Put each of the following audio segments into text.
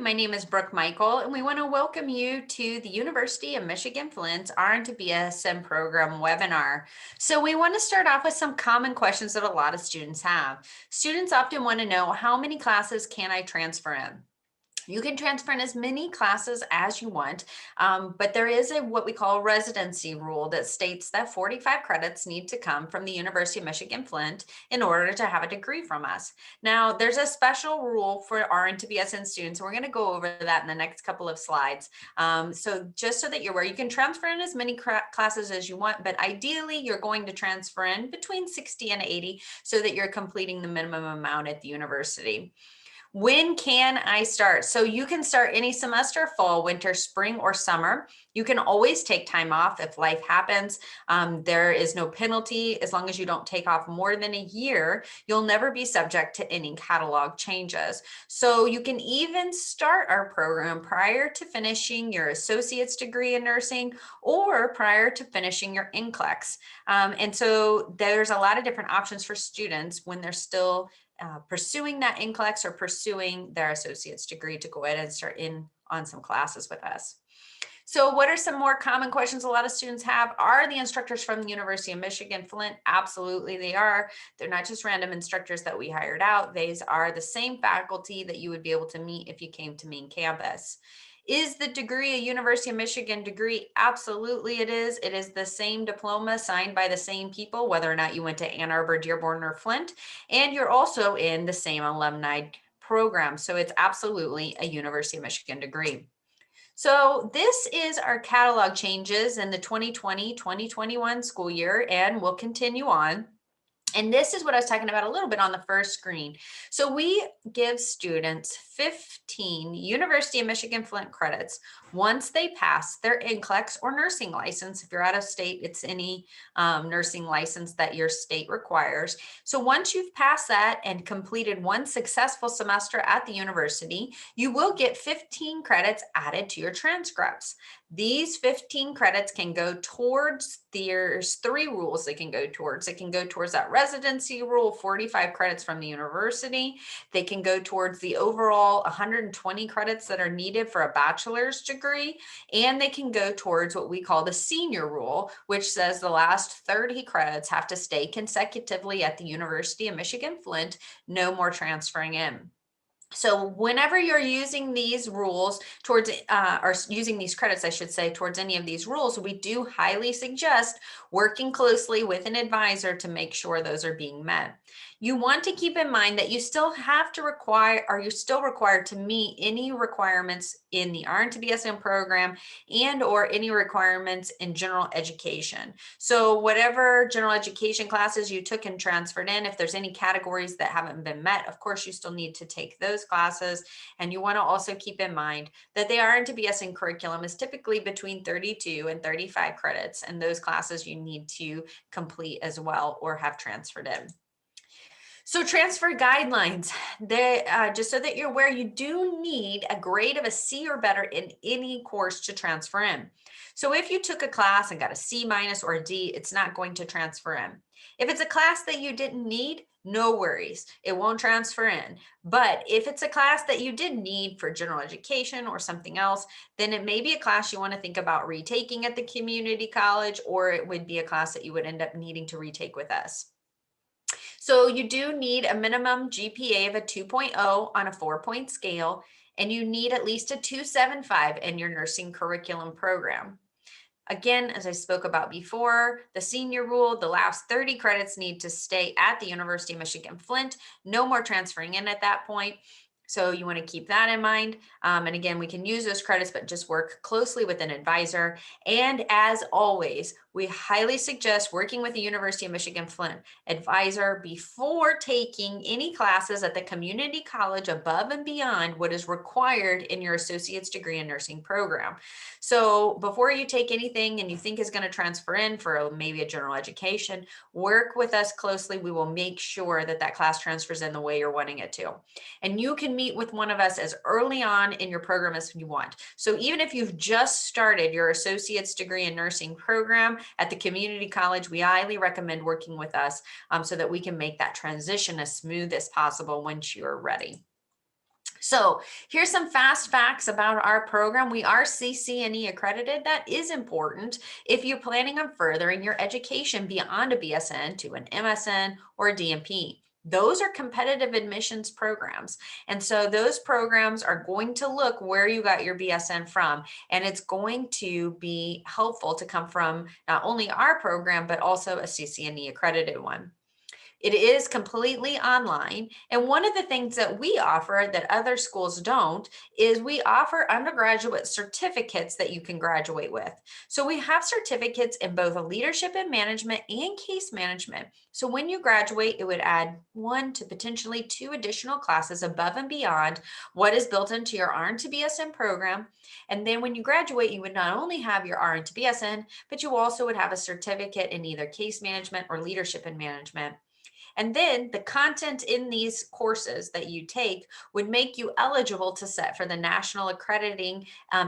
my name is Brooke Michael, and we want to welcome you to the University of Michigan Flint's RN to BSN program webinar. So we want to start off with some common questions that a lot of students have. Students often want to know, how many classes can I transfer in? You can transfer in as many classes as you want, but there is what we call a residency rule that states that 45 credits need to come from the University of Michigan Flint in order to have a degree from us. Now, there's a special rule for RN to BSN students, and we're going to go over that in the next couple of slides. So just so that you're aware, you can transfer in as many classes as you want, but ideally you're going to transfer in between 60 and 80 so that you're completing the minimum amount at the university. When can I start? So you can start any semester, fall, winter, spring, or summer. You can always take time off if life happens. There is no penalty as long as you don't take off more than a year. You'll never be subject to any catalog changes. So you can even start our program prior to finishing your associate's degree in nursing or prior to finishing your NCLEX. And so there's a lot of different options for students when they're still pursuing that NCLEX or pursuing their associate's degree to go ahead and start in on some classes with us. So what are some more common questions a lot of students have? Are the instructors from the University of Michigan Flint? Absolutely they are. They're not just random instructors that we hired out. These are the same faculty that you would be able to meet if you came to main campus. Is the degree a University of Michigan degree? Absolutely it is. It is the same diploma signed by the same people, whether or not you went to Ann Arbor, Dearborn, or Flint, and you're also in the same alumni program. So it's absolutely a University of Michigan degree. So this is our catalog changes in the 2020-2021 school year, and we'll continue on. And this is what I was talking about a little bit on the first screen. So we give students 15 University of Michigan Flint credits once they pass their NCLEX or nursing license. If you're out of state, it's any nursing license that your state requires. So once you've passed that and completed one successful semester at the university, you will get 15 credits added to your transcripts. These 15 credits can go towards, there's three rules they can go towards. It can go towards that residency rule, 45 credits from the university. They can go towards the overall 120 credits that are needed for a bachelor's degree. And they can go towards what we call the senior rule, which says the last 30 credits have to stay consecutively at the University of Michigan Flint, no more transferring in. So whenever you're using these rules towards, or using these credits, I should say, towards any of these rules, we do highly suggest working closely with an advisor to make sure those are being met. You want to keep in mind that you still have to require, or you're still required to meet any requirements in the RN to BSN program and or any requirements in general education. So whatever general education classes you took and transferred in, if there's any categories that haven't been met, of course, you still need to take those classes. And you want to also keep in mind that the RN to BSN curriculum is typically between 32 and 35 credits, and those classes you need to complete as well or have transferred in. So transfer guidelines, just so that you're aware, you do need a grade of a C or better in any course to transfer in. So if you took a class and got a C minus or a D, it's not going to transfer in. If it's a class that you didn't need, no worries, it won't transfer in. But if it's a class that you did need for general education or something else, then it may be a class you want to think about retaking at the community college, or it would be a class that you would end up needing to retake with us. So you do need a minimum GPA of a 2.0 on a 4-point scale, and you need at least a 2.75 in your nursing curriculum program. Again, as I spoke about before, the senior rule, the last 30 credits need to stay at the University of Michigan Flint. No more transferring in at that point. So you want to keep that in mind. And again, we can use those credits, but just work closely with an advisor. And as always, we highly suggest working with the University of Michigan Flint advisor before taking any classes at the community college above and beyond what is required in your associate's degree in nursing program. So before you take anything and you think is going to transfer in for maybe a general education, work with us closely. We will make sure that that class transfers in the way you're wanting it to. And you can meet with one of us as early on in your program as you want. So even if you've just started your associate's degree in nursing program at the community college, we highly recommend working with us so that we can make that transition as smooth as possible once you're ready. So here's some fast facts about our program. We are CCNE accredited. That is important if you're planning on furthering your education beyond a BSN to an MSN or a DMP. Those are competitive admissions programs. And so those programs are going to look where you got your BSN from. And it's going to be helpful to come from not only our program, but also a CCNE accredited one. It is completely online. And one of the things that we offer that other schools don't is we offer undergraduate certificates that you can graduate with. So we have certificates in both leadership and management and case management. So when you graduate, it would add 1 to potentially 2 additional classes above and beyond what is built into your RN to BSN program. And then when you graduate, you would not only have your RN to BSN, but you also would have a certificate in either case management or leadership and management. And then the content in these courses that you take would make you eligible to set for the national accrediting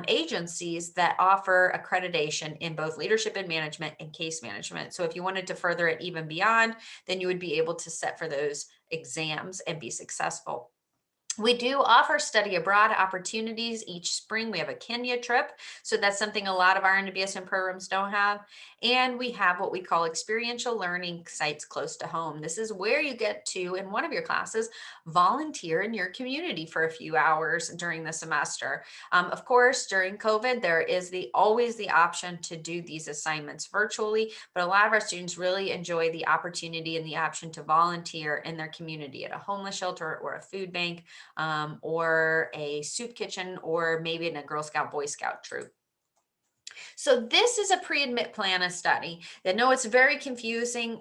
agencies that offer accreditation in both leadership and management and case management. So if you wanted to further it even beyond, then you would be able to set for those exams and be successful. We do offer study abroad opportunities each spring. We have a Kenya trip. So that's something a lot of our NBSN programs don't have. And we have what we call experiential learning sites close to home. This is where you get to, in one of your classes, volunteer in your community for a few hours during the semester. Of course, during COVID, there is always the option to do these assignments virtually, but a lot of our students really enjoy the opportunity and the option to volunteer in their community at a homeless shelter or a food bank, or a soup kitchen, or maybe in a Girl Scout, Boy Scout troop. So this is a pre-admit plan study. I know it's very confusing,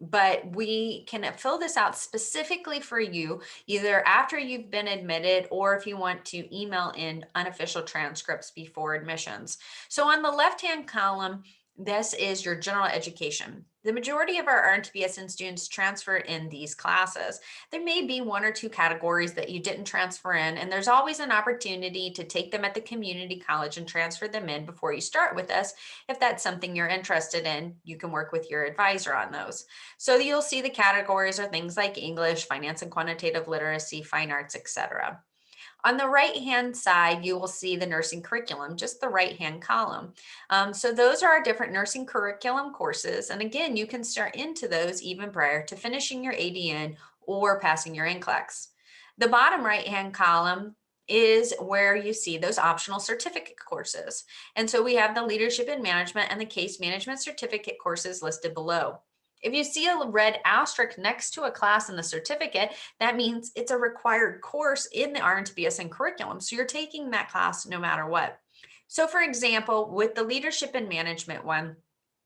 but we can fill this out specifically for you, either after you've been admitted or if you want to email in unofficial transcripts before admissions. So on the left-hand column, this is your general education. The majority of our RN to BSN students transfer in these classes. There may be 1 or 2 categories that you didn't transfer in, and there's always an opportunity to take them at the community college and transfer them in before you start with us. If that's something you're interested in, you can work with your advisor on those. So you'll see the categories are things like English, finance and quantitative literacy, fine arts, etc. On the right-hand side, you will see the nursing curriculum, just the right-hand column. So those are our different nursing curriculum courses. And again, you can start into those even prior to finishing your ADN or passing your NCLEX. The bottom right-hand column is where you see those optional certificate courses. And so we have the leadership and management and the case management certificate courses listed below. If you see a red asterisk next to a class in the certificate, that means it's a required course in the RN to BSN curriculum. So you're taking that class no matter what. So for example, with the leadership and management one,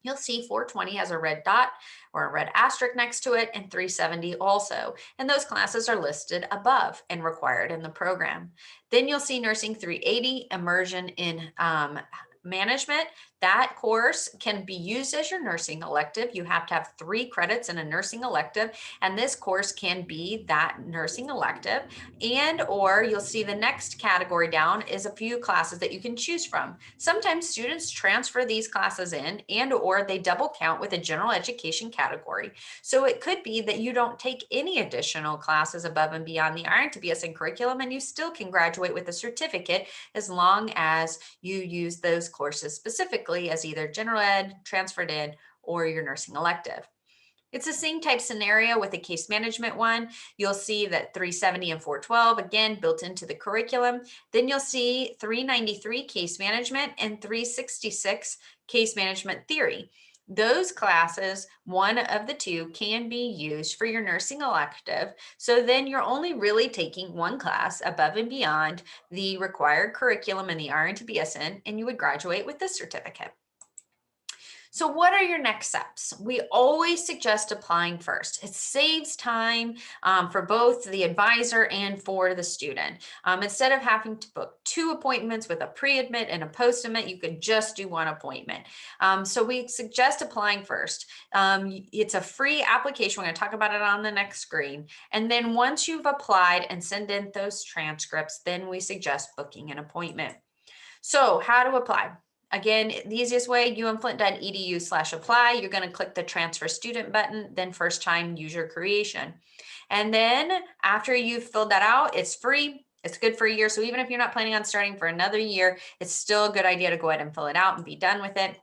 you'll see 420 has a red dot or a red asterisk next to it, and 370 also. And those classes are listed above and required in the program. Then you'll see nursing 380, immersion in management. That course can be used as your nursing elective. You have to have 3 credits in a nursing elective, and this course can be that nursing elective. And or you'll see the next category down is a few classes that you can choose from. Sometimes students transfer these classes in and or they double count with a general education category. So it could be that you don't take any additional classes above and beyond the RN to BSN curriculum, and you still can graduate with a certificate as long as you use those courses specifically as either general ed, transferred in, or your nursing elective. It's the same type scenario with the case management one. You'll see that 370 and 412, again, built into the curriculum. Then you'll see 393 case management and 366 case management theory. Those classes, one of the 2, can be used for your nursing elective. So then you're only really taking 1 class above and beyond the required curriculum in the RN to BSN, and you would graduate with this certificate. So what are your next steps? We always suggest applying first. It saves time for both the advisor and for the student. Instead of having to book 2 appointments with a pre-admit and a post-admit, you could just do 1 appointment. So we suggest applying first. It's a free application. We're going to talk about it on the next screen. And then once you've applied and send in those transcripts, then we suggest booking an appointment. So how to apply? Again, the easiest way, umflint.edu/apply. You're going to click the transfer student button, then first time user creation. And then after you've filled that out, it's free. It's good for a year. So even if you're not planning on starting for another year, it's still a good idea to go ahead and fill it out and be done with it.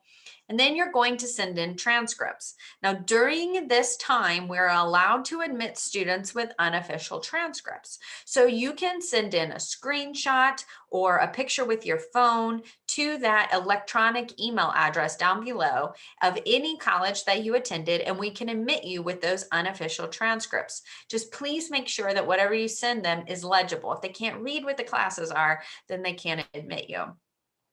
And then you're going to send in transcripts. Now, during this time, we're allowed to admit students with unofficial transcripts. So you can send in a screenshot or a picture with your phone to that electronic email address down below of any college that you attended, and we can admit you with those unofficial transcripts. Just please make sure that whatever you send them is legible. If they can't read what the classes are, then they can't admit you.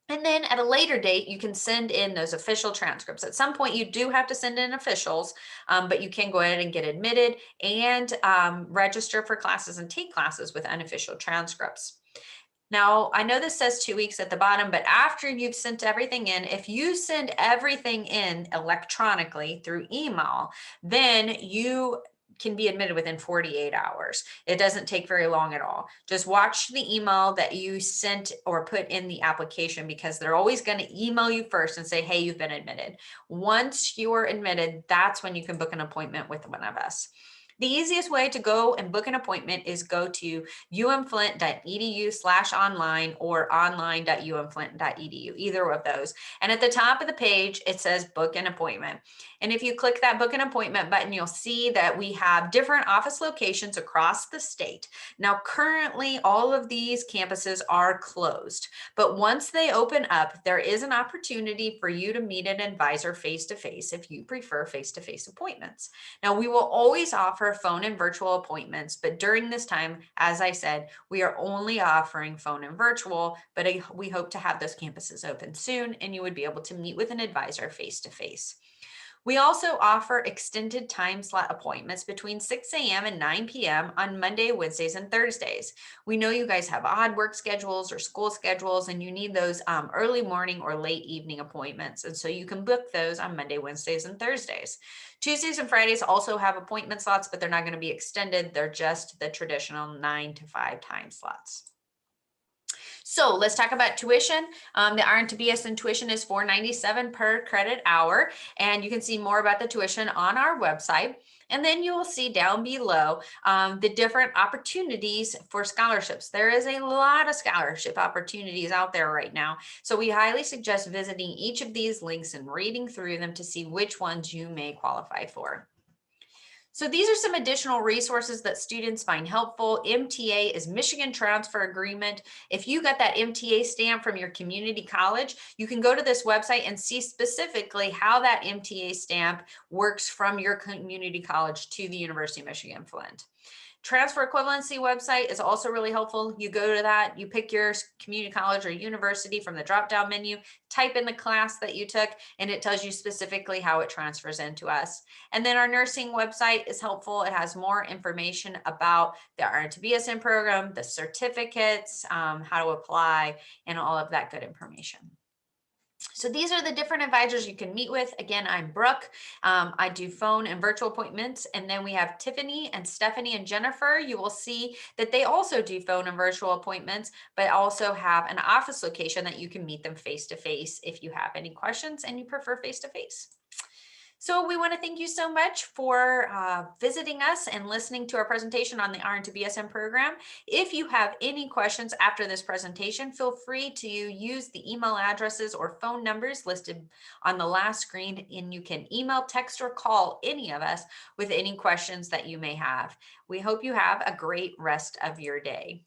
And then at a later date, you can send in those official transcripts. At some point, you do have to send in officials, but you can go ahead and get admitted and register for classes and take classes with unofficial transcripts. Now, I know this says 2 weeks at the bottom, but after you've sent everything in, if you send everything in electronically through email, then you can be admitted within 48 hours. It doesn't take very long at all. Just watch the email that you sent or put in the application, because they're always going to email you first and say, hey, you've been admitted. Once you're admitted, that's when you can book an appointment with one of us. The easiest way to go and book an appointment is go to umflint.edu/online or online.umflint.edu, either of those. And at the top of the page, it says book an appointment. And if you click that book an appointment button, you'll see that we have different office locations across the state. Now, currently, all of these campuses are closed, but once they open up, there is an opportunity for you to meet an advisor face-to-face if you prefer face-to-face appointments. Now, we will always offer phone and virtual appointments, but during this time, as I said, we are only offering phone and virtual, but we hope to have those campuses open soon, and you would be able to meet with an advisor face-to-face. We also offer extended time slot appointments between 6 a.m. and 9 p.m. on Monday, Wednesdays, and Thursdays. We know you guys have odd work schedules or school schedules, and you need those early morning or late evening appointments. And so you can book those on Monday, Wednesdays, and Thursdays. Tuesdays and Fridays also have appointment slots, but they're not going to be extended. They're just the traditional 9 to 5 time slots. So let's talk about tuition. The RN to BSN tuition is $497 per credit hour, and you can see more about the tuition on our website. And then you will see down below the different opportunities for scholarships. There is a lot of scholarship opportunities out there right now. So we highly suggest visiting each of these links and reading through them to see which ones you may qualify for. So these are some additional resources that students find helpful. MTA is Michigan Transfer Agreement. If you got that MTA stamp from your community college, you can go to this website and see specifically how that MTA stamp works from your community college to the University of Michigan Flint. Transfer equivalency website is also really helpful. You go to that, you pick your community college or university from the drop-down menu, type in the class that you took, and it tells you specifically how it transfers into us. And then our nursing website is helpful. It has more information about the RN to BSN program, the certificates, how to apply, and all of that good information. So these are the different advisors you can meet with. Again, I'm Brooke. I do phone and virtual appointments. And then we have Tiffany and Stephanie and Jennifer. You will see that they also do phone and virtual appointments, but also have an office location that you can meet them face-to-face if you have any questions and you prefer face-to-face. So we want to thank you so much for visiting us and listening to our presentation on the RN to BSN program. If you have any questions after this presentation, feel free to use the email addresses or phone numbers listed on the last screen, and you can email, text, or call any of us with any questions that you may have. We hope you have a great rest of your day.